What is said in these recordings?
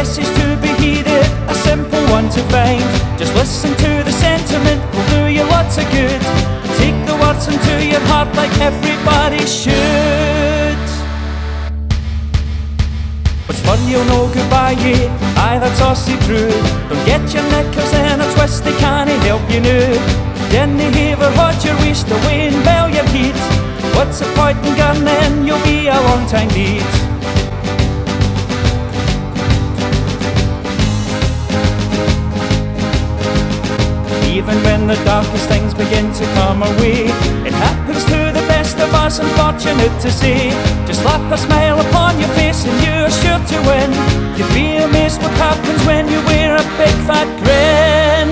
message to be heeded, a simple one to find. Just listen to the sentiment, will do you lots of good. Take the words into your heart like everybody should. What's fun you'll know goodbye, yeah, aye that's all see through. Don't get your knickers in a twist, they can't help you now. Then they ever hold your waist away and bow your heat. What's the point in gunning, you'll be a long time deed. Even when the darkest things begin to come our way, it happens to the best of us, unfortunate to say. Just slap a smile upon your face and you're sure to win. You'd be amazed what happens when you wear a big fat grin.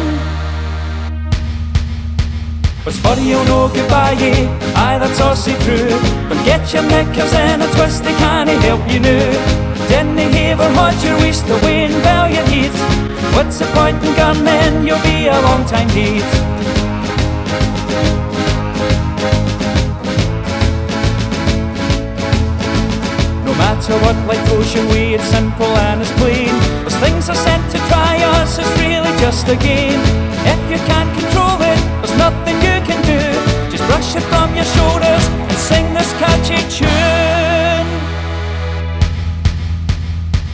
What's funny, you'll know goodbye, yeah, aye that's all see through. Don't get your knickers in a twist, they can't help you now. Then they ever hold your waist away and bow your heat. What's the point in gunning, you'll be a long time deed. No matter what life throws your way, it's simple and it's plain. As things are sent to try us, it's really just a game. If you can't control it, there's nothing you can do. Just brush it from your shoulders and sing this catchy tune.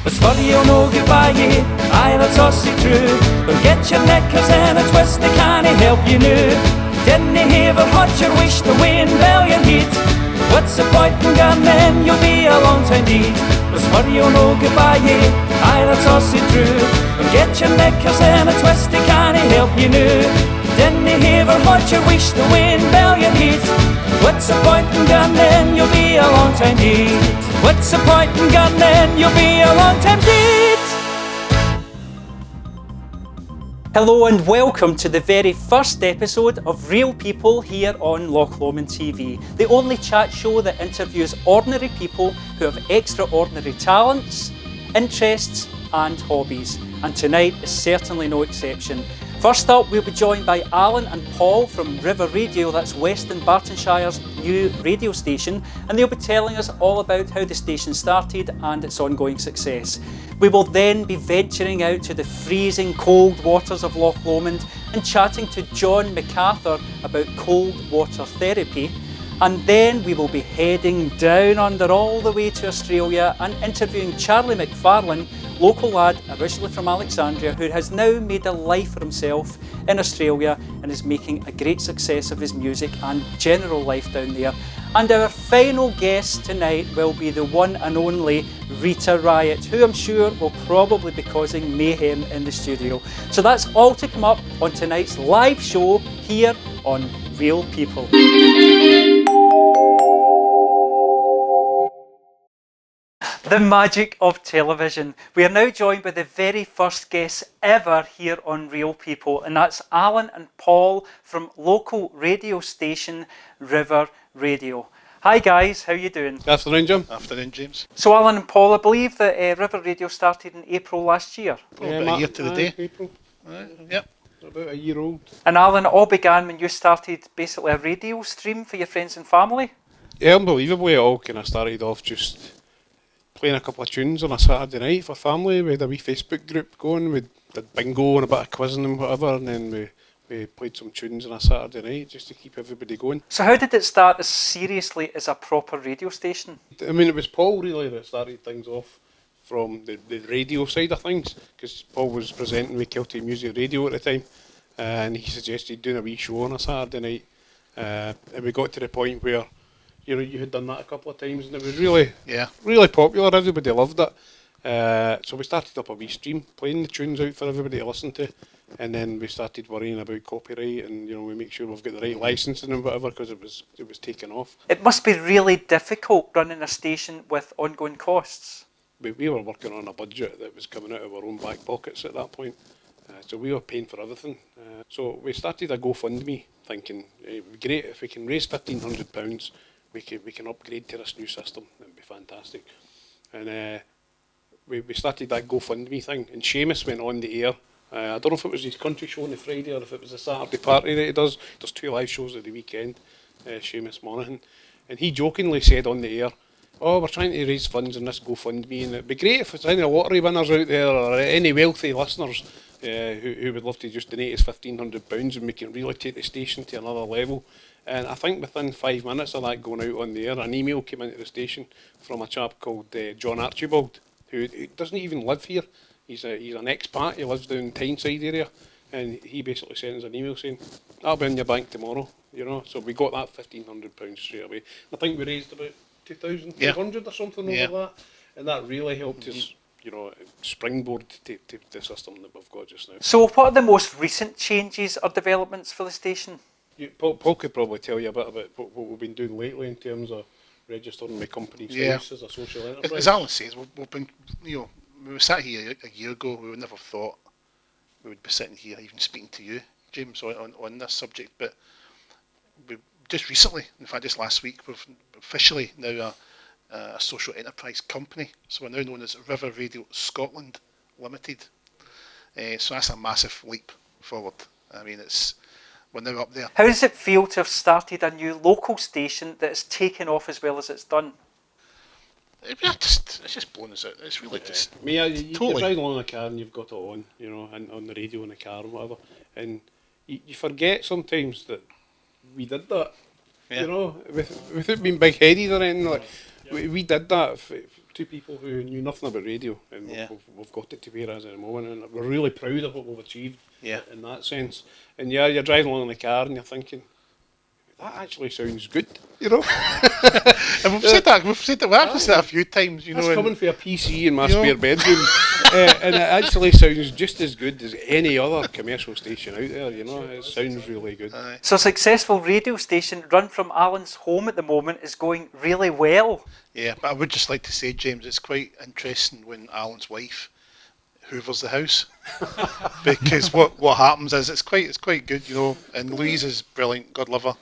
What's funny, you'll know goodbye, yeah, aye that's all see through. Don't get your knickers in a twist, they can't help you now. Didn't they ever hold your waist away and bow your heat? What's the point in gunning, you'll be a long time deed. What's funny, you'll know goodbye, yeah, aye that's all see through. Don't get your knickers in a twist, they can't help you now. Didn't they ever hold your waist away and bow your heat? What's the point in gunning, you'll be a long time deed. What's the point in gunning, you'll be a long time deed. Hello and welcome to the very first episode of Real People here on Loch Lomond TV, the only chat show that interviews ordinary people who have extraordinary talents, interests and hobbies. And tonight is certainly no exception. First up, we'll be joined by Alan and Paul from Rita Riot, that's Western Bartonshire's new radio station, and they'll be telling us all about how the station started and its ongoing success. We will then be venturing out to the freezing cold waters of Loch Lomond and chatting to John MacArthur about cold water therapy. And then we will be heading down under all the way to Australia and interviewing Charlie McFarland, local lad originally from Alexandria, who has now made a life for himself in Australia and is making a great success of his music and general life down there. And our final guest tonight will be the one and only Rita Riot, who I'm sure will probably be causing mayhem in the studio. So that's all to come up on tonight's live show here on Real People. The magic of television. We are now joined by the very first guests ever here on Real People, and that's Alan and Paul from local radio station Rita Radio. Hi guys, how you doing? Good afternoon, Jim. Afternoon, James. So Alan and Paul, I believe that Rita Radio started in April last year. About a year to the day. April. Yep. About a year old. And Alan, it all began when you started basically a radio stream for your friends and family? Yeah, unbelievably, it all kind of started off just playing a couple of tunes on a Saturday night for family. We had a wee Facebook group going, we did bingo and a bit of quizzing and whatever, and then we played some tunes on a Saturday night just to keep everybody going. So how did it start as seriously as a proper radio station? I mean, it was Paul really that started things off from the radio side of things, because Paul was presenting with Celtic Music Radio at the time, and he suggested doing a wee show on a Saturday night, and we got to the point where you had done that a couple of times and it was really popular, everybody loved it. So we started up a wee stream, playing the tunes out for everybody to listen to, and then we started worrying about copyright and we make sure we've got the right licensing and whatever, because it was taken off. It must be really difficult running a station with ongoing costs. We were working on a budget that was coming out of our own back pockets at that point, so we were paying for everything. So we started a GoFundMe thinking, it would be great if we can raise £1,500, we can upgrade to this new system. It would be fantastic. And we started that GoFundMe thing, and Seamus went on the air. I don't know if it was his country show on the Friday or if it was a Saturday party that he does. There's 2 live shows at the weekend, Seamus Monaghan. And he jokingly said on the air, oh, we're trying to raise funds in this GoFundMe, and it'd be great if there's any lottery winners out there or any wealthy listeners who would love to just donate us £1,500 and we can really take the station to another level. And I think within 5 minutes of that going out on the air, an email came into the station from a chap called John Archibald, who doesn't even live here. He's an expat, he lives down in Tyneside area, and he basically sent us an email saying, that'll be in your bank tomorrow, you know. So we got that £1,500 straight away. I think we raised about 2,500 or something over that, and that really helped us, you know, springboard to the system that we've got just now. So what are the most recent changes or developments for the station? Paul could probably tell you a bit about what we've been doing lately in terms of registering the company's house as a social enterprise. As Alan says, we've been, you know, we were sat here a year ago, we would never thought we would be sitting here even speaking to you, James, on this subject, but we just recently, in fact just last week, we've officially now a social enterprise company, so we're now known as River Radio Scotland Limited. So that's a massive leap forward. I mean, we're now up there. How does it feel to have started a new local station that has taken off as well as it's done? It's just blown us out. It's really just you're totally. driving along in a car and you've got it on, you know, and on the radio in the car and whatever, and you forget sometimes that we did that, you know, without being big-headed or anything. Like, we did that for two people who knew nothing about radio, and we've got it to where it is at the moment, and we're really proud of what we've achieved in that sense. And you're driving along in the car and you're thinking, that actually sounds good, you know. And we've said that a few times, you know. That's coming for a PC in my spare bedroom, and it actually sounds just as good as any other commercial station out there, you know. It sounds really good. So a successful radio station run from Alan's home at the moment is going really well. Yeah, but I would just like to say, James, it's quite interesting when Alan's wife hoovers the house, because what happens is it's quite good, you know. And Louise is brilliant, God love her.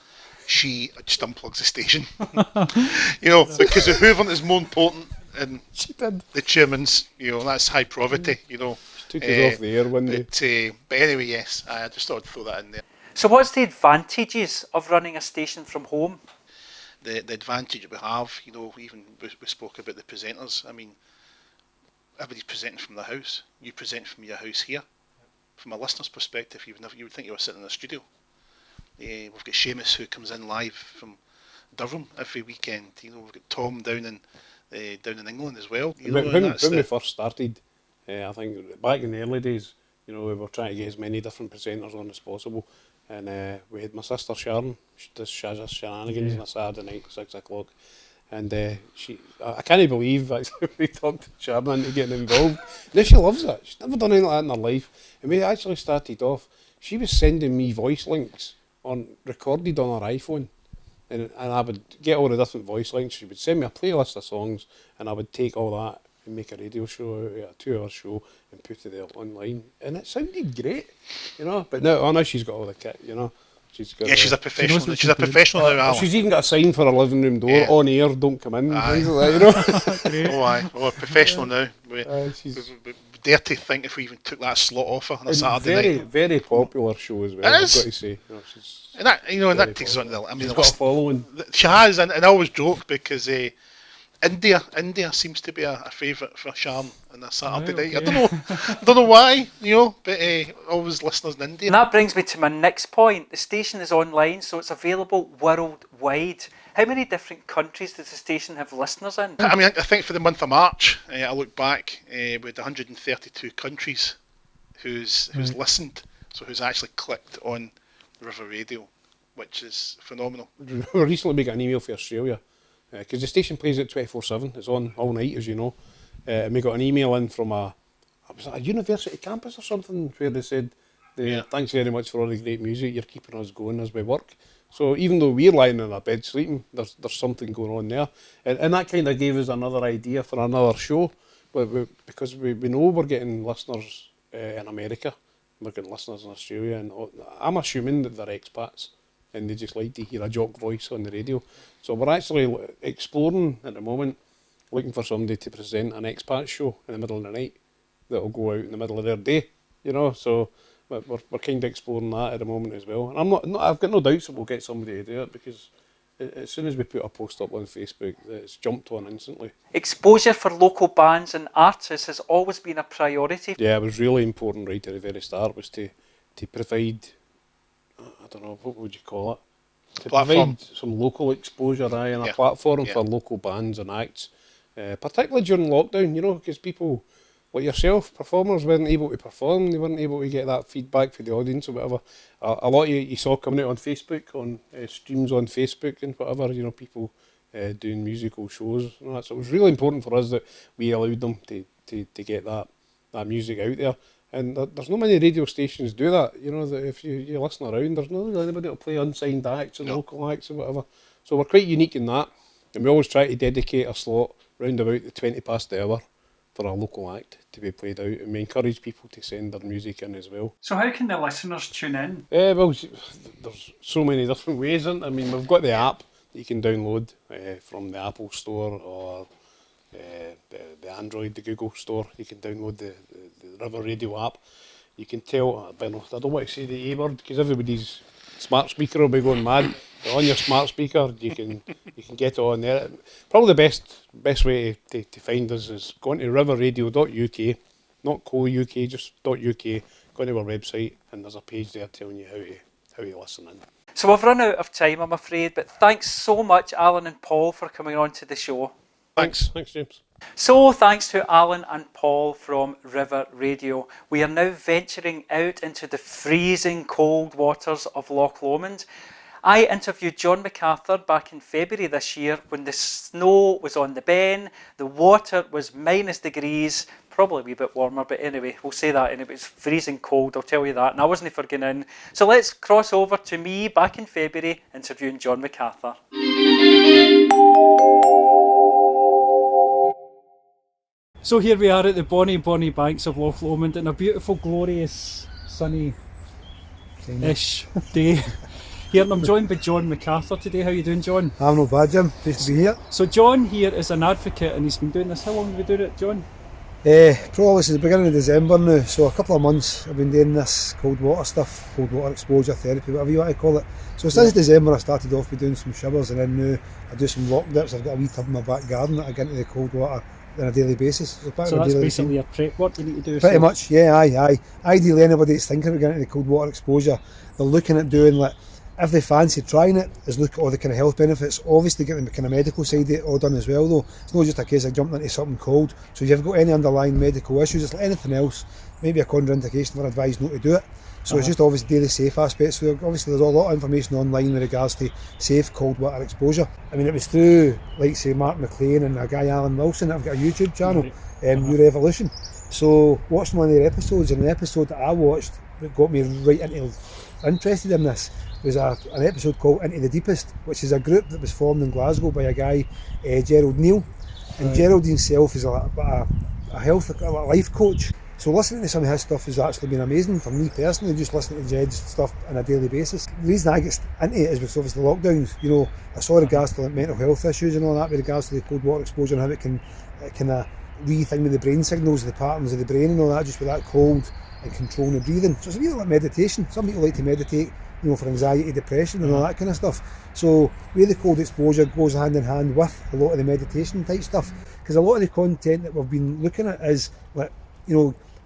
She just unplugs the station, you know, because the hoovering is more important, and the chairman's, you know, that's high poverty, you know. Took it off the air one day. But anyway, yes, I just thought I'd throw that in there. So what's the advantages of running a station from home? The advantage that we have, you know, even we spoke about the presenters. I mean, everybody's presenting from their house. You present from your house here. From a listener's perspective, you would think you were sitting in a studio. We've got Seamus who comes in live from Durham every weekend. You know, we've got Tom down in England as well. You know, when we first started, I think back in the early days, you know, we were trying to get as many different presenters on as possible, and we had my sister Sharon. She does Shazza Shenanigans on a Saturday night at 6 o'clock, and I can't believe actually we talked to Sharon into getting involved. Now she loves it. She's never done anything like that in her life, and we actually started off. She was sending me voice links recorded on her iPhone, and I would get all the different voice links. She would send me a playlist of songs, and I would take all that and make a radio show out of it, a 2-hour show, and put it there online, and it sounded great, you know. But now she's got all the kit, you know. She's a professional. She's a professional now, Alan. She's even got a sign for her living room door on air, don't come in. Things like that, you know. Oh, a professional now. We dare to think if we even took that slot off her on a Saturday night. Very popular show as well. I've got to say, that takes us on the. I mean, she's got a following. She has, and I always joke because India seems to be a favourite for Sharon on a Saturday night. I don't know why, you know, but always listeners in India. And that brings me to my next point. The station is online, so it's available worldwide. How many different countries does the station have listeners in? I mean, I think for the month of March, I look back with 132 countries who's listened, so who's actually clicked on River Radio, which is phenomenal. Recently we got an email from Australia, because the station plays it 24/7. It's on all night, as you know. And we got an email in from a university campus or something, where they said, thanks very much for all the great music, you're keeping us going as we work. So even though we're lying in our bed sleeping, there's something going on there. And that kind of gave us another idea for another show, because we know we're getting listeners in America, we're getting listeners in Australia, and I'm assuming that they're expats, and they just like to hear a jock voice on the radio. So we're actually exploring at the moment, looking for somebody to present an expat show in the middle of the night that'll go out in the middle of their day, you know. So we're kind of exploring that at the moment as well. And I've got no doubts that we'll get somebody to do it, because as soon as we put a post up on Facebook, it's jumped on instantly. Exposure for local bands and artists has always been a priority. Yeah, it was really important right at the very start was to provide, I don't know, what would you call it? To Platform. provide some local exposure, and a platform for local bands and acts, particularly during lockdown, because people like yourself, performers, weren't able to perform, they weren't able to get that feedback from the audience or whatever. A lot of you saw coming out on Facebook, on streams on Facebook and whatever, people doing musical shows and that. So it was really important for us that we allowed them to get that music out there. And there's not many radio stations do that, that if you listen around, there's not really anybody to play unsigned acts and local acts and whatever. So we're quite unique in that. And we always try to dedicate a slot round about the 20 past the hour for a local act to be played out, and we encourage people to send their music in as well. So how can the listeners tune in? Well, there's so many different ways. I mean, we've got the app that you can download from the Apple Store or the Android, the Google Store. You can download the River Radio app. You can tell, I don't want to say the A-word because everybody's smart speaker will be going mad. But on your smart speaker, you can get it on there. Probably the best way to find us is going to riverradio.uk, not co.uk, just .uk. Go to our website and there's a page there telling you how to listen in. So we've run out of time, I'm afraid, but thanks so much, Alan and Paul, for coming on to the show. Thanks, James. So thanks to Alan and Paul from River Radio. We are now venturing out into the freezing cold waters of Loch Lomond. I interviewed John MacArthur back in February this year when the snow was on the Ben, the water was -degrees, probably a wee bit warmer, but anyway, we'll say that anyway, it's freezing cold, I'll tell you that, and I wasn't for going in. So let's cross over to me back in February interviewing John MacArthur. So here we are at the bonny banks of Loch Lomond in a beautiful, glorious, sunny-ish day. Here, and I'm joined by John MacArthur today. How are you doing, John? I'm not bad, Jim. Pleased to be here. So John here is an advocate and he's been doing this. How long have you been doing it, John? Probably since the beginning of December now, so a couple of months I've been doing this cold water stuff, cold water exposure therapy, whatever you want to call it. So since December I started off by doing some showers, and then now I do some lock dips. I've got a wee tub in my back garden that I get into the cold water on a daily basis. So that's basically your prep work you need to do? Pretty much, yeah, aye. Ideally anybody that's thinking of getting into cold water exposure, they're looking at doing like, if they fancy trying it, is look at all the kind of health benefits. Obviously get the kind of medical side of it all done as well though. It's not just a case of jumping into something cold. So if you've got any underlying medical issues, it's like anything else, maybe a contraindication or advised not to do it. So it's just obviously daily safe aspects. So obviously there's a lot of information online with regards to safe cold water exposure. I mean, it was through, like say, Mark McLean and a guy Alan Wilson. I've got a YouTube channel, Your Evolution. So watching one of their episodes, and an episode that I watched that got me right interested in this was an episode called Into the Deepest, which is a group that was formed in Glasgow by a guy, Gerald Neal. And Gerald himself is a life coach. So listening to some of his stuff has actually been amazing for me personally, just listening to Jed's stuff on a daily basis. The reason I get into it is because obviously the lockdowns, I saw regards to like mental health issues and all that with regards to the cold water exposure and how it can re-thing with the brain signals, the patterns of the brain and all that, just with that cold and controlling the breathing. So it's a bit like meditation. Some people like to meditate, for anxiety, depression and all that kind of stuff. So where the cold exposure goes hand in hand with a lot of the meditation type stuff, because a lot of the content that we've been looking at is like,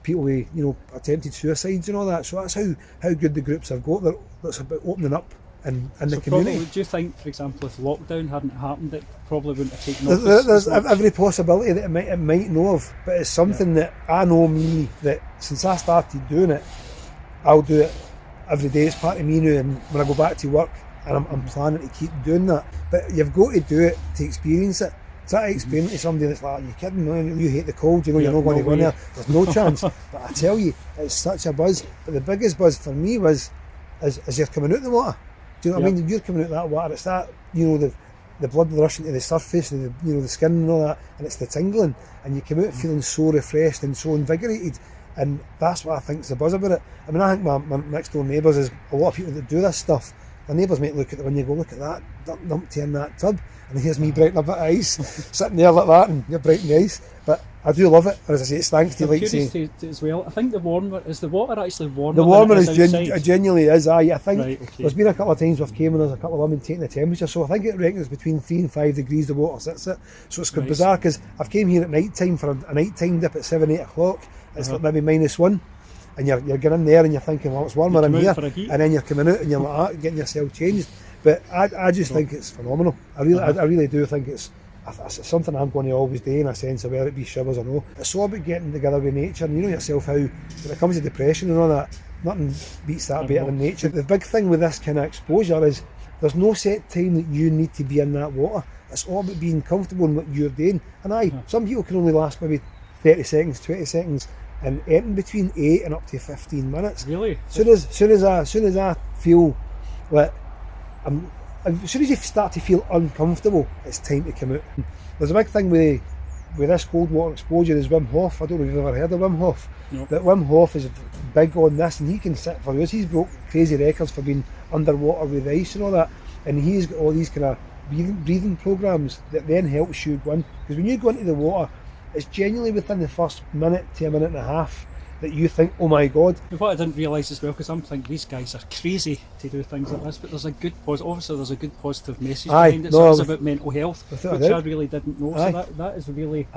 people with, attempted suicides and all that. So that's how good the groups have got. That's about opening up in the community. Probably, do you think, for example, if lockdown hadn't happened, it probably wouldn't have taken off? There's every possibility that it might know of, but it's something that I know me, that since I started doing it, I'll do it every day. It's part of me now, and when I go back to work, and I'm planning to keep doing that. But you've got to do it to experience it. Try to explain it to somebody that's like, are you kidding? No, you hate the cold, you're not going to go in there. There's no chance. But I tell you, it's such a buzz. But the biggest buzz for me was as you're coming out of the water. Do you know what I mean? You're coming out of that water. It's that, the blood rushing to the surface and the skin and all that, and it's the tingling, and you come out feeling so refreshed and so invigorated. And that's what I think is the buzz about it. I mean, I think my next door neighbours is a lot of people that do this stuff. The neighbours might look at it when you go, look at that dumpty in that tub, and here's me brighten a bit of ice, sitting there like that, and you're brighten the ice. But I do love it. And as I say, it's thanks to I'm like curious say, as well. I think the water actually warmer? the warmer than is it is outside? genuinely is. I think Right, okay. there's been a couple of times we've came and there's a couple of women taking the temperature. So I think it reckons between 3 and 5 degrees the water sits at. So it's Nice. bizarre because I've came here at night time for a night time dip at 7, 8 o'clock. It's like maybe -1. And you're getting in there and you're thinking, well, it's warmer You in come out here, for a heat. and then you're coming out and you're like, getting yourself changed. But I just think it's phenomenal. I really do think it's something I'm going to always do in a sense of whether it be showers or no. It's all about getting together with nature, and you know yourself how when it comes to depression and all that, nothing beats that better than nature. The big thing with this kind of exposure is there's no set time that you need to be in that water. It's all about being comfortable in what you're doing. And some people can only last maybe 30 seconds, 20 seconds, and anything between 8 and up to 15 minutes. Really? Soon as I feel like as soon as you start to feel uncomfortable, it's time to come out. There's a big thing with this cold water exposure is Wim Hof. I don't know if you've ever heard of Wim Hof, but Wim Hof is big on this, and he can sit for years. He's broke crazy records for being underwater with ice and all that, and he's got all these kind of breathing programs that then helps you go in. Because when you go into the water, it's genuinely within the first minute to a minute and a half that you think, oh my god. What I didn't realise as well, because I'm thinking these guys are crazy to do things like this, but there's a good obviously there's a good positive message behind it. So it's about mental health, which I really didn't know. So that is really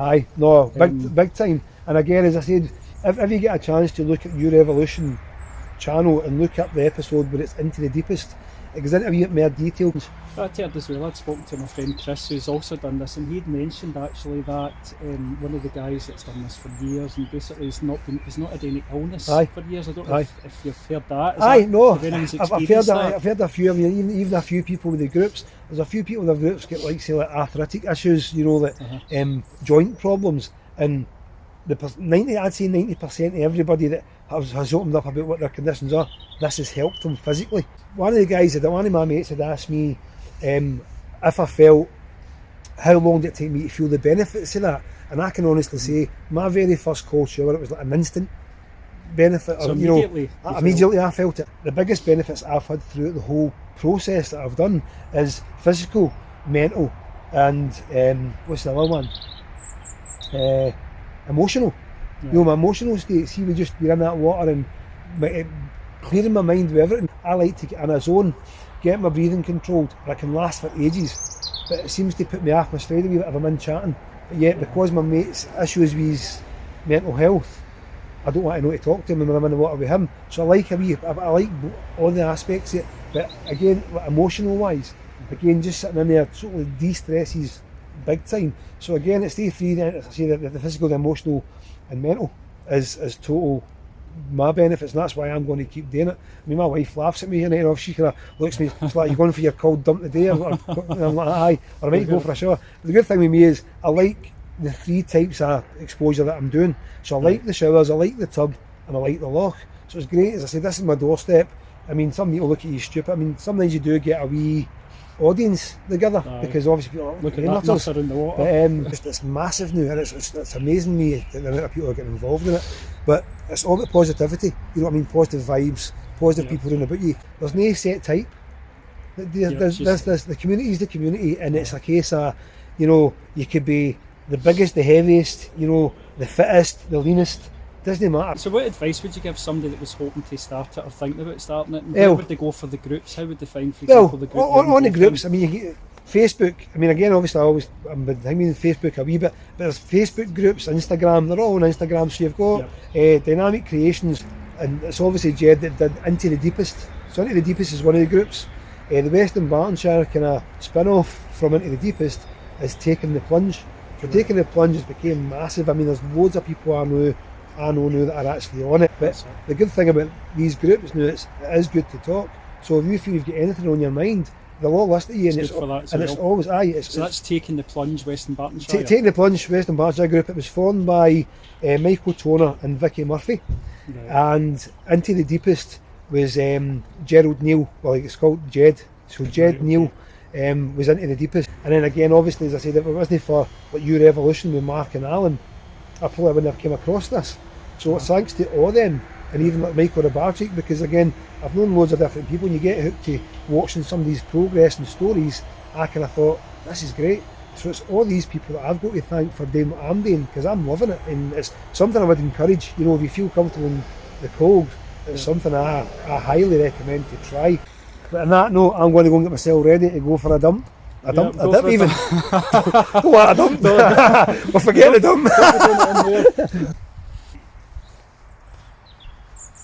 big time. And again, as I said, if you get a chance to look at your Evolution channel and look up the episode where it's Into the Deepest, it goes into a wee bit more detail. I'd heard as well, I'd spoken to my friend Chris who's also done this, and he'd mentioned actually that one of the guys that's done this for years and basically he's not had any illness for years. I don't know if you've heard that. I've heard a few, I mean, even a few people with the groups. There's a few people in the groups get like arthritic issues, you know, that joint problems, and I'd say 90% of everybody that has opened up about what their conditions are, this has helped them physically. One of my mates had asked me if I felt how long did it take me to feel the benefits of that, and I can honestly say my very first cold shower, it was like an instant benefit. So immediately I felt it. The biggest benefits I've had throughout the whole process that I've done is physical, mental, and what's the other one? Emotional. You know, my emotional state. See, we just be in that water and clearing my mind with everything. I like to get in a zone, get my breathing controlled, and I can last for ages. But it seems to put me off my stride a wee bit if I'm in chatting. But yet, because my mate's issues with his mental health, I don't want to know to talk to him when I'm in the water with him. So I like all the aspects of it. But again, emotional wise, just sitting in there totally de-stresses big time. So again, it's day 3 then, as I say, the physical, the emotional and mental is total my benefits, and that's why I'm going to keep doing it. I mean, my wife laughs at me and she kind of looks at me, it's like, you going for your cold dump today? I'm like, aye, or I might go for a shower. But the good thing with me is I like the 3 types of exposure that I'm doing. So I like the showers, I like the tub, and I like the loch. So it's great. As I say, this is my doorstep. I mean, some people look at you stupid. I mean, sometimes you do get a wee audience together because obviously people look at that nuts around the water. But it's massive now, and it's amazing me the amount of people are getting involved in it. But it's all about positivity, you know what I mean? Positive vibes, positive people around about you. There's no set type. The community is the community, and it's a case of, you know, you could be the biggest, the heaviest, you know, the fittest, the leanest. Doesn't matter. So what advice would you give somebody that was hoping to start it or thinking about starting it? And where would they go for the groups? How would they find, for example, the group? On the groups, I mean, Facebook, I mean, again, obviously I'm in Facebook a wee bit, but there's Facebook groups, Instagram, they're all on Instagram, so you've got Dynamic Creations, and it's obviously Jed that did Into the Deepest. So Into the Deepest is one of the groups. The Western Bartonshire kind of spin-off from Into the Deepest is Taking the Plunge. So Taking the Plunge has become massive. I mean, there's loads of people I know now that are actually on it. But the good thing about these groups now, it is good to talk. So if you feel you've got anything on your mind, they'll all listen to you, it's always so that's Taking the Plunge, Western Bartonshire. Taking the Plunge, Western Bartonshire group. It was formed by Michael Toner and Vicky Murphy, and Into the Deepest was Gerald Neal. Well, it's called Jed. So Jed Neal was Into the Deepest, and then again, obviously, as I said, if it wasn't for like Your Evolution with Mark and Alan, I probably wouldn't have come across this. So it's thanks to all them, and even like Michael Rabarczyk, because again, I've known loads of different people, and you get hooked to watching somebody's progress and stories. I kind of thought, this is great. So it's all these people that I've got to thank for doing what I'm doing, because I'm loving it, and it's something I would encourage. You know, if you feel comfortable in the cold, it's something I highly recommend to try. But on that note, I'm going to go and get myself ready to go for a dump. A dump even. Don't want a dump. Well, forget the dump.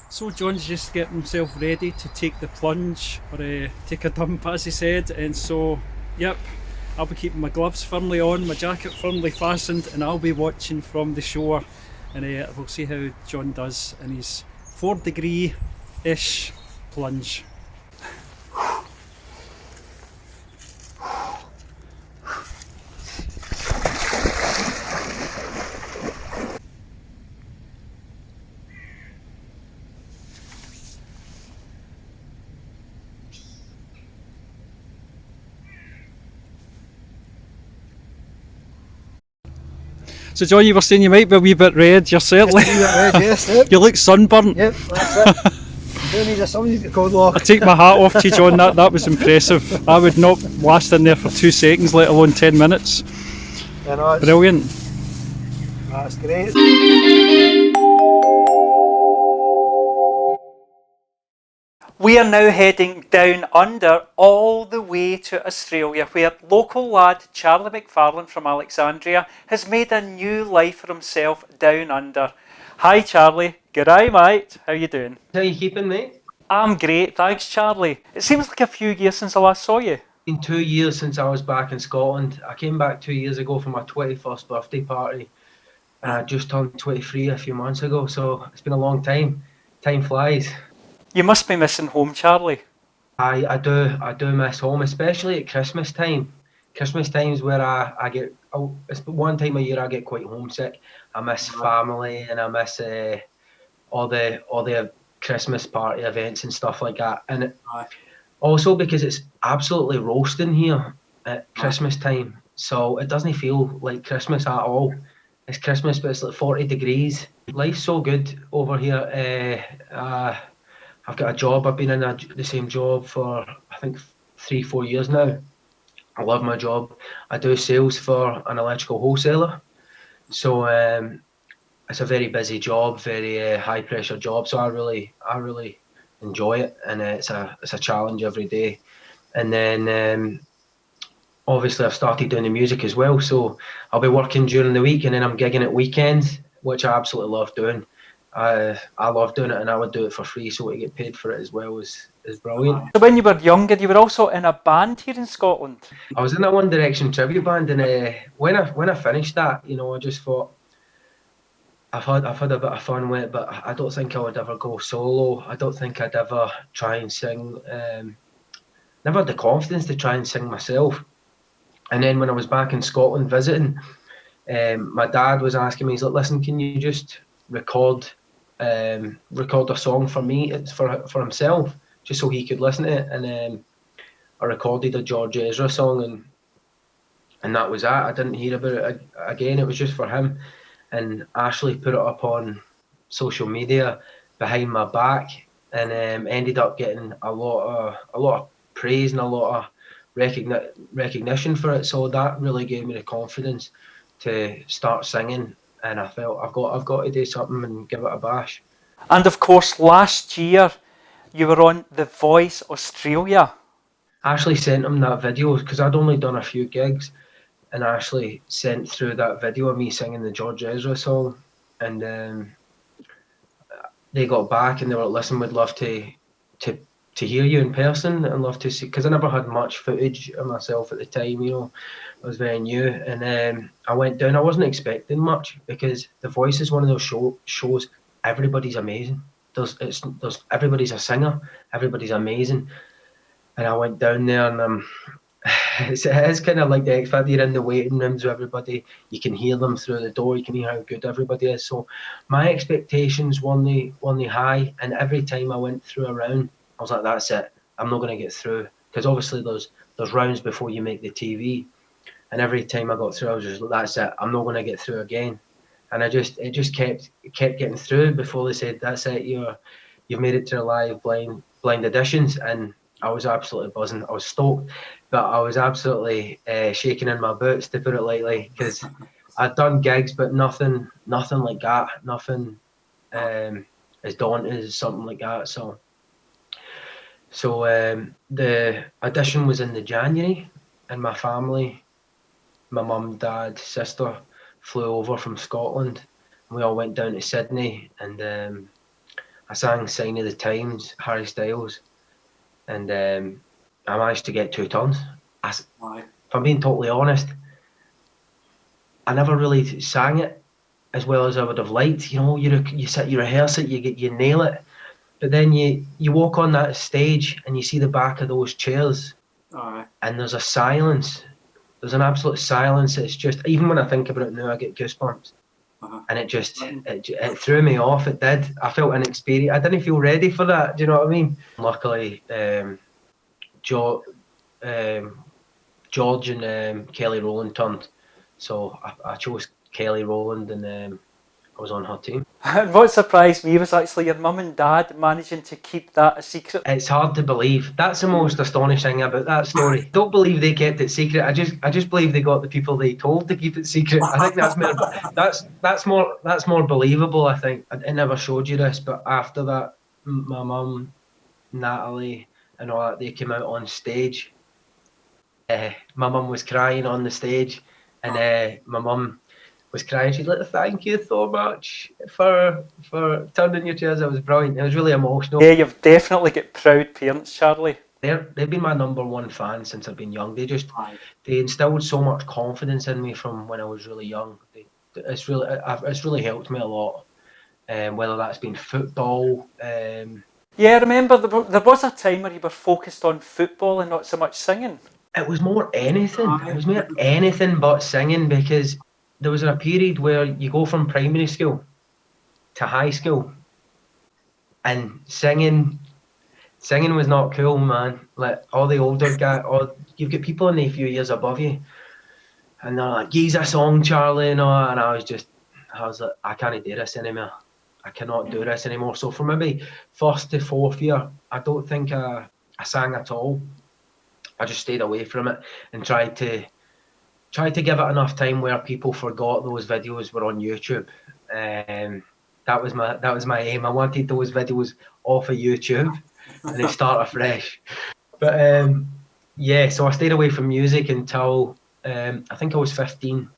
So John's just getting himself ready to take the plunge, or take a dump, as he said, and so, yep, I'll be keeping my gloves firmly on, my jacket firmly fastened, and I'll be watching from the shore, and we'll see how John does in his 4-degree-ish plunge. So John, you were saying you might be a wee bit red, you're certainly. Yes, yep. You look sunburnt. Yep, that's it. Who needs a somebody to call Loch? I take my hat off to you, John, that was impressive. I would not last in there for 2 seconds, let alone 10 minutes. I know, Brilliant. That's great. We are now heading down under all the way to Australia, where local lad Charlie McFarland from Alexandria has made a new life for himself down under. Hi Charlie, g'day mate, how you doing? How you keeping, mate? I'm great, thanks Charlie. It seems like a few years since I last saw you. It's been 2 years since I was back in Scotland. I came back 2 years ago for my 21st birthday party, and I just turned 23 a few months ago, so it's been a long time. Time flies. You must be missing home, Charlie. I do miss home, especially at Christmas time. Christmas time's where it's one time a year I get quite homesick. I miss family, and I miss all the Christmas party events and stuff like that. And also because it's absolutely roasting here at Christmas time, so it doesn't feel like Christmas at all. It's Christmas, but it's like 40 degrees. Life's so good over here. I've got a job. I've been in the same job for, I think, 3-4 years now. I love my job. I do sales for an electrical wholesaler. So it's a very busy job, very high pressure job. So I really enjoy it, and it's a challenge every day. And then obviously I've started doing the music as well. So I'll be working during the week, and then I'm gigging at weekends, which I absolutely love doing. I love doing it, and I would do it for free, so to get paid for it as well is brilliant. So when you were younger, you were also in a band here in Scotland. I was in a One Direction tribute band, and when I finished that, I just thought I've had a bit of fun with it, but I don't think I would ever go solo. I don't think I'd ever try and sing. Never had the confidence to try and sing myself. And then when I was back in Scotland visiting, my dad was asking me, he's like, "Listen, can you just record a song for me, it's for himself, just so he could listen to it?" And I recorded a George Ezra song, and that was that. I didn't hear about it again. It was just for him. And Ashley put it up on social media behind my back, and ended up getting a lot of praise and a lot of recognition for it. So that really gave me the confidence to start singing. And I felt I've got to do something and give it a bash. And of course, last year you were on The Voice Australia. Ashley sent him that video because I'd only done a few gigs, and Ashley sent through that video of me singing the George Ezra song, and they got back and they were like, "Listen, we'd love to hear you in person and love to see," because I never had much footage of myself at the time. I was very new, and I went down. I wasn't expecting much because The Voice is one of those shows. Everybody's amazing. There's everybody's a singer. Everybody's amazing. And I went down there, and it is kind of like the X Factor. You're in the waiting rooms with everybody. You can hear them through the door. You can hear how good everybody is. So my expectations were only high, and every time I went through a round, I was like, "That's it. I'm not going to get through," because obviously there's rounds before you make the TV. And every time I got through, I was just like, "That's it. I'm not going to get through again." And it just kept getting through before they said, "That's it. You've made it to the live blind auditions." And I was absolutely buzzing. I was stoked, but I was absolutely shaking in my boots, to put it lightly, because I'd done gigs, but nothing like that. Nothing as daunting as something like that. So the audition was in the January, and my family, my mum, dad, sister, flew over from Scotland, and we all went down to Sydney, and I sang "Sign of the Times," Harry Styles, and I managed to get 2 turns. If I'm being totally honest, I never really sang it as well as I would have liked. You know, you sit, you rehearse it, you nail it, but then you walk on that stage and you see the back of those chairs, and there's a silence. There's an absolute silence. It's just, even when I think about it now, I get goosebumps. And it threw me off. It did. I felt inexperienced. I didn't feel ready for that. Do you know what I mean? Luckily, George and Kelly Rowland turned, so I chose Kelly Rowland, and I was on her team. And what surprised me was actually your mum and dad managing to keep that a secret. It's hard to believe. That's the most astonishing thing about that story. Don't believe they kept it secret. I just believe they got the people they told to keep it secret. I think that's more believable. I think I never showed you this, but after that, my mum, Natalie, and all that, they came out on stage. My mum was crying on the stage, and my mum was crying. She's like, "Thank you so much for turning your chairs." It was brilliant. It was really emotional. Yeah, you've definitely got proud parents, Charlie. They've been my #1 fan since I've been young. They instilled so much confidence in me from when I was really young. It's really helped me a lot. Whether that's been football. Yeah, I remember there was a time where you were focused on football and not so much singing. It was more anything. It was more anything but singing, because there was a period where you go from primary school to high school, and singing was not cool, man. Like, all the older guys, you've got people in a few years above you, and they're like, "Use a song, Charlie," and all, and I was like, I can't do this anymore. I cannot do this anymore. So for maybe 1st to 4th year, I don't think I sang at all. I just stayed away from it and tried to give it enough time where people forgot those videos were on YouTube. That was my aim. I wanted those videos off of YouTube and then start afresh. But yeah, so I stayed away from music until I think I was 15,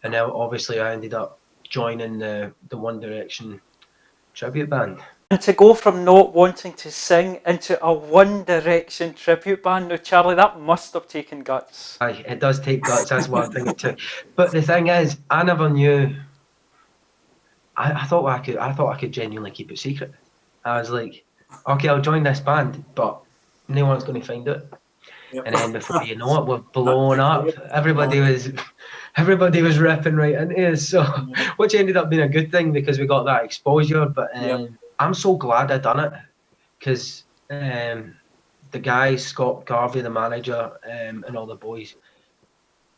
and now obviously I ended up joining the One Direction tribute band. And to go from not wanting to sing into a One Direction tribute band, now Charlie, that must have taken guts. Aye, it does take guts. That's one thing too. But the thing is, I never knew. I thought I could genuinely keep it secret. I was like, okay, I'll join this band, but no one's going to find it. Yep. And then before you know it, we're blowing up. Everybody was ripping right into us, so which ended up being a good thing because we got that exposure. But I'm so glad I done it, because the guys, Scott Garvey, the manager, and all the boys,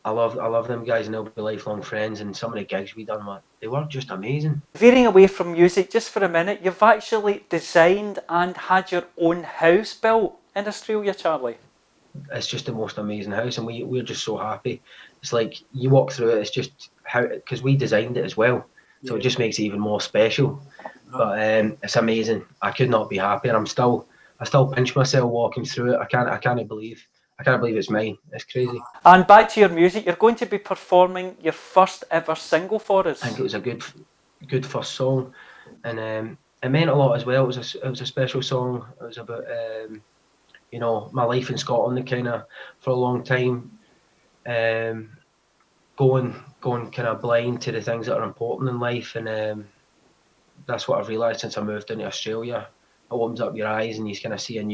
I love them guys, and they'll be lifelong friends. And some of the gigs we done, they were just amazing. Veering away from music just for a minute, you've actually designed and had your own house built in Australia, Charlie. It's just the most amazing house, and we're just so happy. It's like you walk through it, it's just how, because we designed it as well, so it just makes it even more special. But it's amazing. I could not be happier. I still pinch myself walking through it. I can't believe it's mine. It's crazy. And back to your music, you're going to be performing your first ever single for us. I think it was a good first song, and it meant a lot as well. It was a special song. It was about my life in Scotland, kind of for a long time, going kind of blind to the things that are important in life, and that's what I've realised since I moved into Australia. It opens up your eyes, and you kind of see get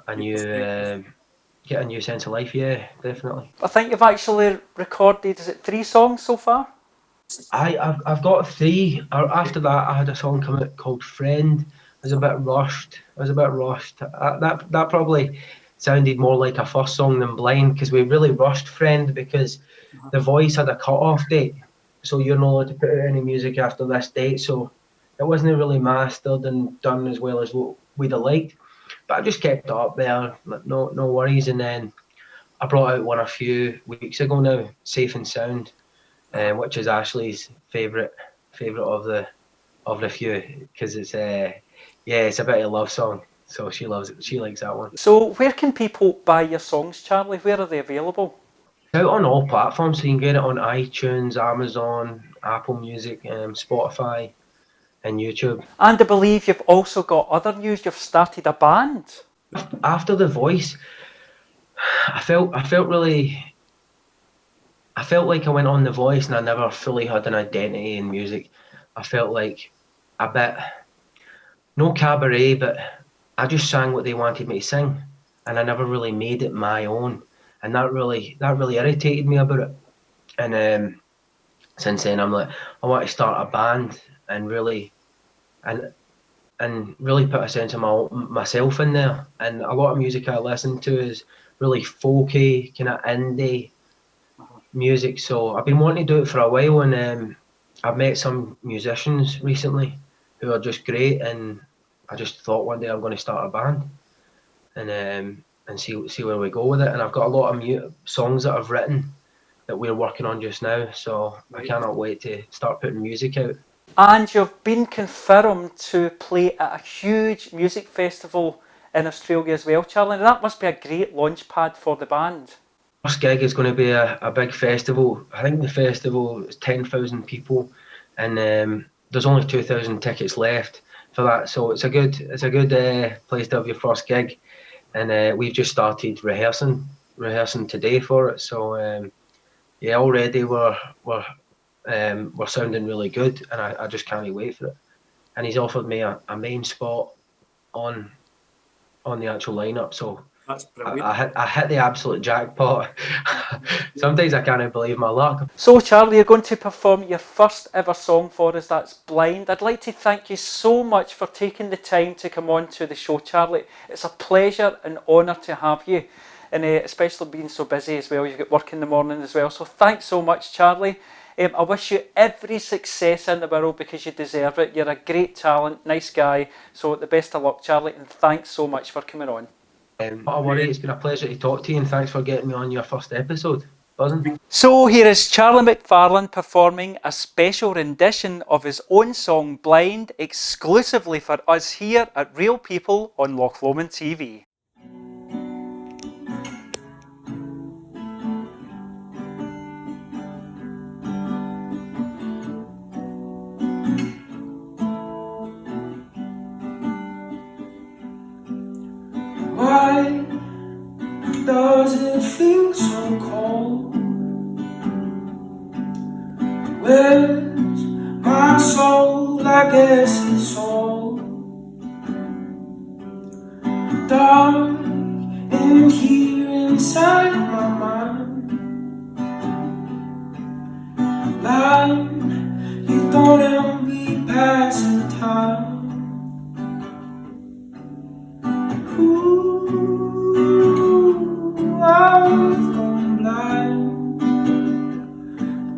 a new sense of life. Yeah, definitely. I think you've actually recorded, is it 3 songs so far? I've got 3. After that, I had a song come out called "Friend." I was a bit rushed. That probably sounded more like a first song than "Blind," because we really rushed "Friend" because the voice had a cut-off date. So you're not allowed to put out any music after this date. So it wasn't really mastered and done as well as what we'd have liked. but I just kept it up there, no worries. And then I brought out one a few weeks ago now, Safe and Sound, which is Ashley's favourite of the few, because it's it's a bit of a love song, so she loves it. She likes that one. So where can people buy your songs, Charlie? Where are they available? It's out on all platforms, so you can get it on iTunes, Amazon, Apple Music, Spotify, and YouTube. And I believe you've also got other news. You've started a band. After The Voice, I felt like I went on The Voice and I never fully had an identity in music. I felt like a bit, no cabaret, but I just sang what they wanted me to sing, and I never really made it my own, and that really irritated me about it. And since then, I'm like, I want to start a band and really put a sense of myself in there. And a lot of music I listen to is really folky, kind of indie music. So I've been wanting to do it for a while, and I've met some musicians recently who are just great, and I just thought one day I'm going to start a band and see where we go with it. And I've got a lot of songs that I've written that we're working on just now, so I cannot wait to start putting music out. And you've been confirmed to play at a huge music festival in Australia as well, Charlie. That must be a great launch pad for the band. First gig is going to be a big festival. I think the festival is 10,000 people, and there's only 2,000 tickets left for that. So it's a good place to have your first gig, and we've just started rehearsing today for it. So already we're sounding really good, and I just can't wait for it. And he's offered me a main spot on the actual lineup, so That's brilliant. I hit the absolute jackpot. Sometimes I can't believe my luck. So Charlie, you're going to perform your first ever song for us, that's Blind. I'd like to thank you so much for taking the time to come on to the show, Charlie. It's a pleasure and honour to have you, and especially being so busy as well. You've got work in the morning as well, so thanks so much, Charlie. I wish you every success in the world because you deserve it. You're a great talent, nice guy, so the best of luck, Charlie, and thanks so much for coming on. Not a worry, it's been a pleasure to talk to you, and thanks for getting me on your first episode. Buzzing. So here is Charlie McFarland performing a special rendition of his own song Blind, exclusively for us here at Real People on Loch Lomond TV. Why does it feel so cold? Where's my soul? I guess it's all dark in here inside my mind. Line, you don't help me passing time. I've gone blind,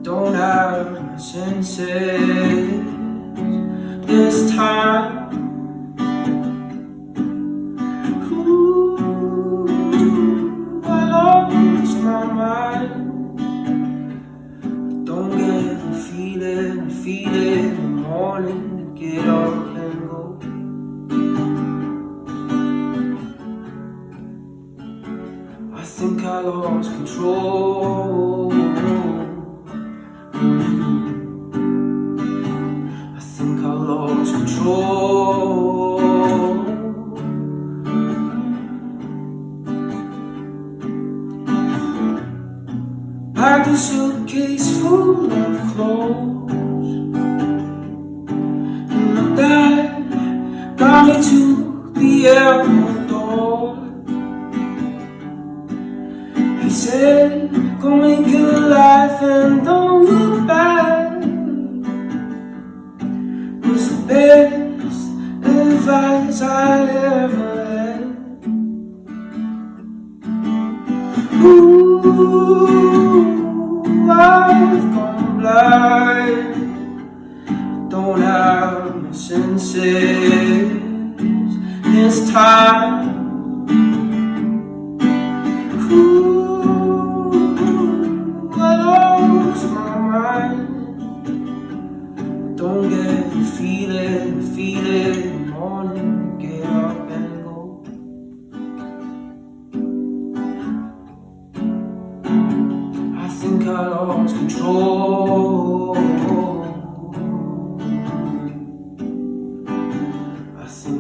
don't have my senses this time. I lost my mind. Don't get the feeling in the morning to get up and go. I think I lost control. I think I lost control. Packed a suitcase full of clothes, and my dad got me to the airport door. He said, go make your life and don't look back. Was the best advice I ever had. Ooh, I've gone blind, don't have my senses this time.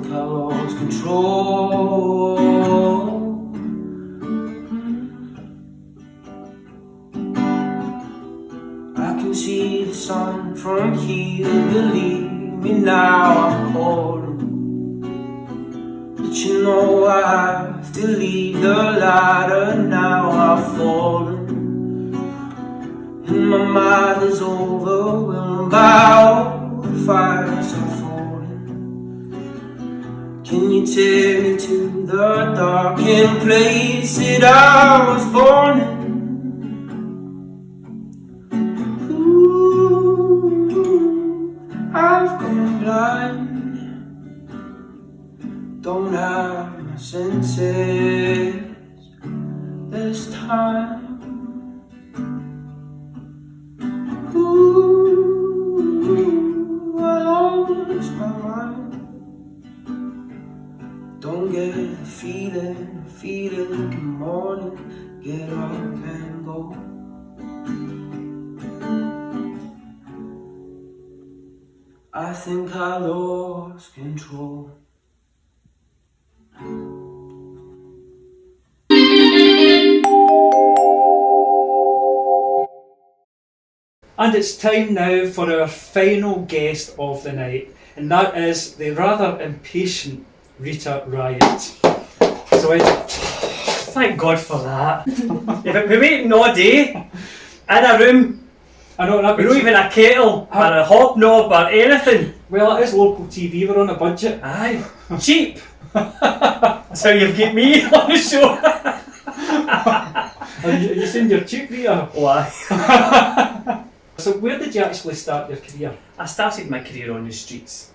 think I lost control. I can see the sun from here, believe me now I'm calling. But you know I have to leave the ladder now, I've fallen. And my mind is overwhelmed by all the fires I'm falling. Can you take me to the darkened place that I was born in? I've gone blind, don't have my senses this time. Ooh, I lost my mind. Don't get the feeling in the morning. Get up and go. I think I lost control. And it's time now for our final guest of the night, and that is the rather impatient Rita Riot. So Thank God for that. If it, we're waiting all day in a room, I know that we're not even a kettle or a hobnob or anything. Well, it is local TV, we're on a budget. Aye, cheap. That's how you've got me on the show. Are you saying you're cheap, Rita? Why? So where did you actually start your career? I started my career on the streets.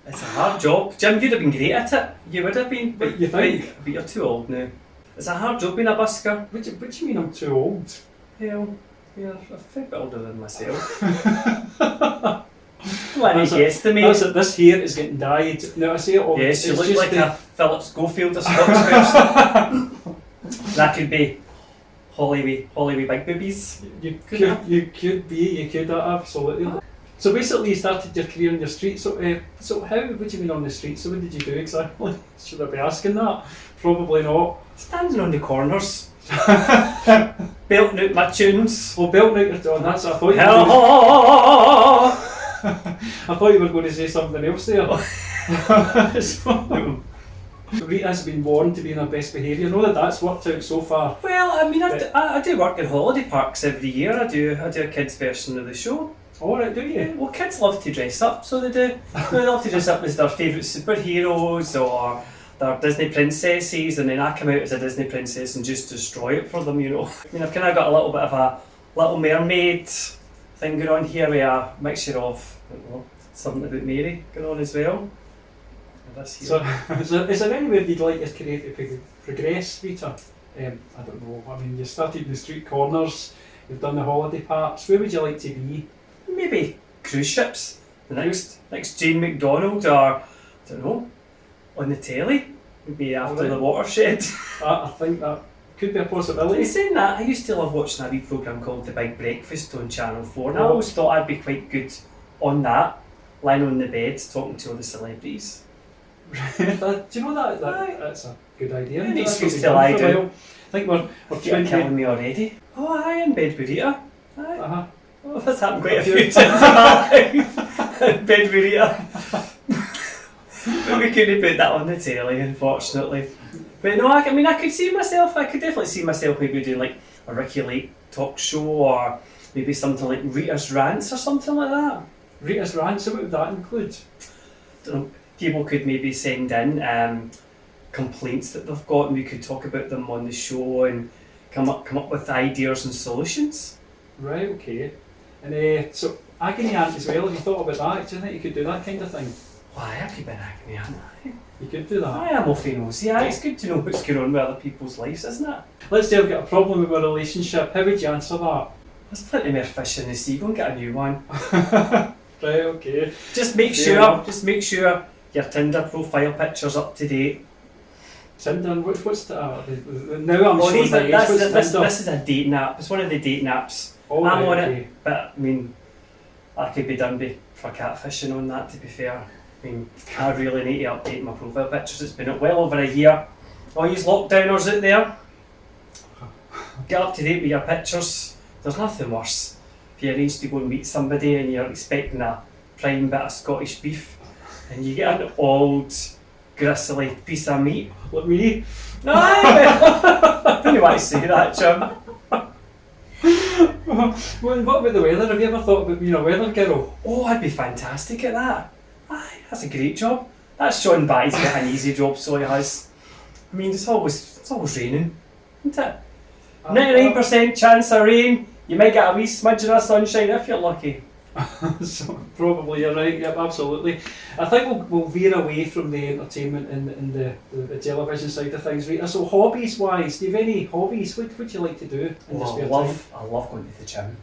It's a hard job. Jim, you'd have been great at it. You would have been. But you think? But you're too old now. It's a hard job being a busker. What do you mean I'm too old? Well, you're a fair bit older than myself. Let me guess to me. That's it, this hair is getting dyed. Now I say it all. Yes, you it's look just like a Philip Schofield of Scottish person. That could be Hollywood big boobies. You could absolutely. So basically you started your career on the street, so how, what do you mean on the street? So what did you do exactly? Should I be asking that? Probably not. Standing on the corners. Belting out my tunes. Well, belting out your tune, that's what I thought I thought you were going to say something else there. So Rita's been warned to be in her best behaviour. I know that's worked out so far. Well, I mean, I do work in holiday parks every year. I do a kids' version of the show. Alright, do you? Well, kids love to dress up, so they do. They love to dress up as their favourite superheroes or their Disney princesses, and then I come out as a Disney princess and just destroy it for them, you know. I mean, I've kind of got a little bit of a Little Mermaid thing going on here with a mixture of, I don't know, something about Mary going on as well. So, is there anywhere you'd like your career to progress, Rita? I don't know. I mean, you started in the street corners, you've done the holiday parks. Where would you like to be? Maybe cruise ships. The next Jane McDonald, or I don't know, on the telly. Maybe after the watershed. I think that could be a possibility. In saying that, I used to love watching a wee programme called The Big Breakfast on Channel 4, and I always thought I'd be quite good on that, lying on the bed talking to all the celebrities. Do you know that's a good idea? An excuse to lie down. I think we're You're killing me already. Oh, aye, in bed with Rita. Aye. Uh-huh. Oh, that's happened quite a few times in my life. In bed with Rita. But we couldn't put that on the telly, unfortunately. But no, I could definitely see myself maybe doing like a Ricky Lake talk show, or maybe something like Rita's Rants or something like that. Rita's Rants, so what would that include? Don't know, people could maybe send in complaints that they've got, and we could talk about them on the show and come up with ideas and solutions. Right, okay. And so agony aunt as well, have you thought about that? Do you think you could do that kind of thing? Why, I could be an agony aunt. You could do that. I am awfully nosy. Aye, it's good to know what's going on with other people's lives, isn't it? Let's say I've got a problem with my relationship, how would you answer that? There's plenty more fish in the sea, go and get a new one. Right, okay. Just make sure your Tinder profile picture's up to date. Tinder, what's the now I'm showing my age, what's Tinder? This is a dating app. It's one of the dating apps. Oh, I'm right, on okay. it, but I mean, that could be done for catfishing on that, to be fair. I mean, I really need to update my profile pictures. It's been well over a year. All you lockdowners out there, get up to date with your pictures. There's nothing worse. If you arrange to go and meet somebody and you're expecting a prime bit of Scottish beef and you get an old, gristly piece of meat like me. I didn't want to say that, Jim. Well, what about the weather? Have you ever thought about being a weather girl? Oh, I'd be fantastic at that. Aye, that's a great job. That's Sean Batty's got an easy job, so he has. I mean, it's always raining, isn't it? 99% chance of rain. You might get a wee smudge of sunshine if you're lucky. So, probably you're right, yep, absolutely. I think we'll veer away from the entertainment and the television side of things, Rita. So hobbies wise, do you have any hobbies? What would you like to do in your spare time? I love going to the gym.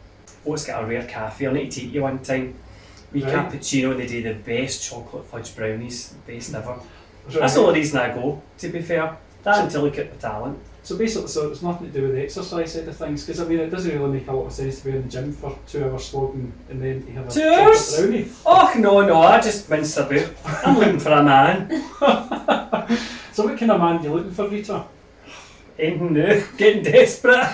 Oat's got a rare cafe. I need to take you one time. Wee Right. cappuccino, they do the best chocolate fudge brownies, the best ever. Right. That's the only reason I go, to be fair. That and to look at the talent. So basically, so it's nothing to do with the exercise side of things, because I mean it doesn't really make a lot of sense to be in the gym for 2 hours slogging and then to have a 2 chocolate hours? brownie. Oh no, I just mince about. I'm looking for a man. So what kind of man are you looking for, Rita? Anything new? Getting desperate.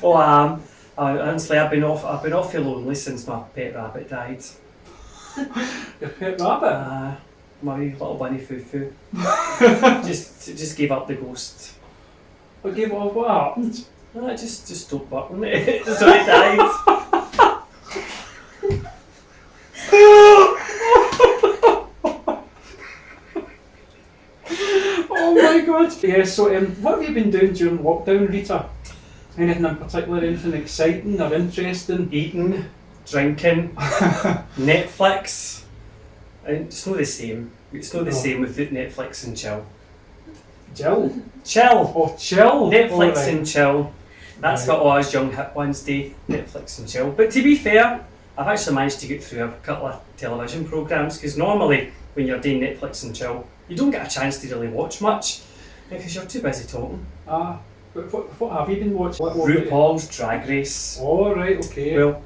Oh, honestly, I've been awfully lonely since my pet rabbit died. Your pet rabbit? My wee little bunny Fufu. just gave up the ghost. What gave up? What happened? I just stopped working. So it died. Oh my god. Yeah, so what have you been doing during lockdown, Rita? Anything in particular, anything exciting or interesting? Eating, drinking, Netflix. It's not the same. It's not the same without Netflix and chill. Chill? Chill! Oh, chill! Netflix Alright. and chill. That's what all us young hip ones do. Netflix and chill. But to be fair, I've actually managed to get through a couple of television programmes, because normally when you're doing Netflix and chill, you don't get a chance to really watch much because you're too busy talking. But what have you been watching? RuPaul's Drag Race. Oh, right, okay. Well,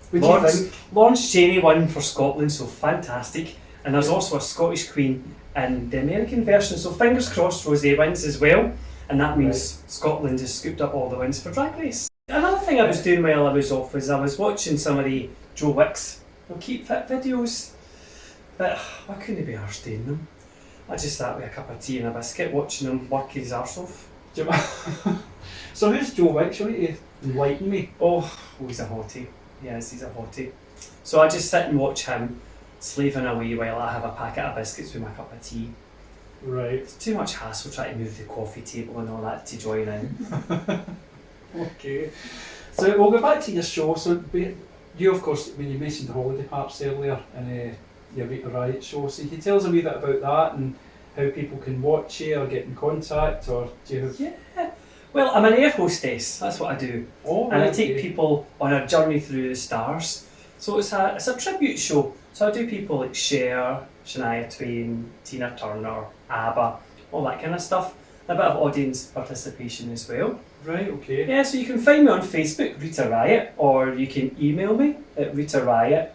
what do you think? Lawrence Cheney won for Scotland, so fantastic. And there's also a Scottish Queen in the American version, so fingers crossed Rosé wins as well. And that means Scotland has scooped up all the wins for Drag Race. Another thing I was doing while I was off was I was watching some of the Joe Wicks Keep Fit videos, but I couldn't be arsed doing them. I just sat with a cup of tea and a biscuit watching him work his arse off. So who's Joe Wicks? You need to enlighten me. Oh, he's a hottie. Yes, he's a hottie. So I just sit and watch him slaving away while I have a packet of biscuits with my cup of tea. Right. It's too much hassle trying to move the coffee table and all that to join in. Okay. So we'll go back to your show. So you, of course, when you mentioned the holiday parks earlier and your Rita Riot show, so you can tell us a wee bit about that and how people can watch you or get in contact, or do you have... Yeah. Well, I'm an air hostess. That's what I do. Oh, and I right, take okay. people on a journey through the stars. So it's a tribute show. So I do people like Cher, Shania Twain, Tina Turner, ABBA, all that kind of stuff. A bit of audience participation as well. Right, okay. Yeah, so you can find me on Facebook, Rita Riot, or you can email me at ritariot.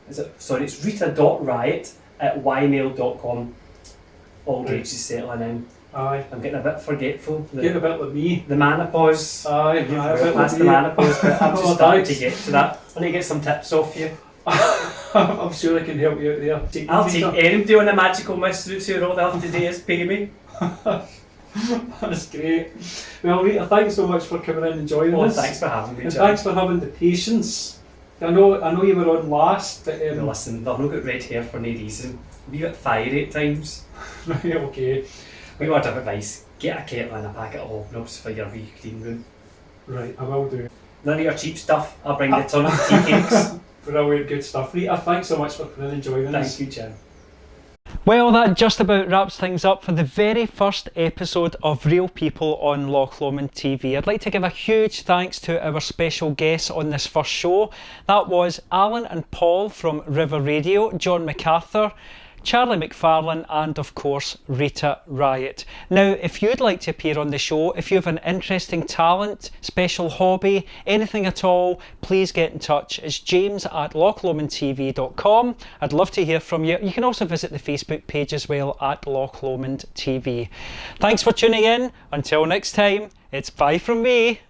It's rita.riot@ymail.com. Old age is settling in. Aye. I'm getting a bit forgetful. Get a bit like me. The menopause. Aye, Well, a bit past like the me. menopause, but I'm Oh, just starting thanks. to get to that. I need to get some tips off you. I'm sure I can help you out there. I'll take anybody on a magical mist route who all they have to do is pay me. That's great. Well, Rita, thanks so much for coming in and joining us. Thanks for having me, And Jim. thanks for having the patience. I know you were on last, but Well, listen, they've not got red hair for no reason. A wee bit fiery at times. right, okay. We word of advice, get a kettle and a packet of hobnobs for your wee clean room. Right, I will do. None of your cheap stuff, I'll bring the ton of tea cakes. Brilliant, good stuff. Rita, thanks so much for coming in and joining us. Thank you, Jim. Well, that just about wraps things up for the very first episode of Real People on Loch Lomond TV. I'd like to give a huge thanks to our special guests on this first show. That was Alan and Paul from River Radio, John MacArthur, Charlie McFarland, and of course Rita Riot. Now, if you'd like to appear on the show, if you have an interesting talent, special hobby, anything at all, please get in touch. It's james@lochlomondtv.com. I'd love to hear from you. You can also visit the Facebook page as well at Loch Lomond TV. Thanks for tuning in. Until next time, it's bye from me.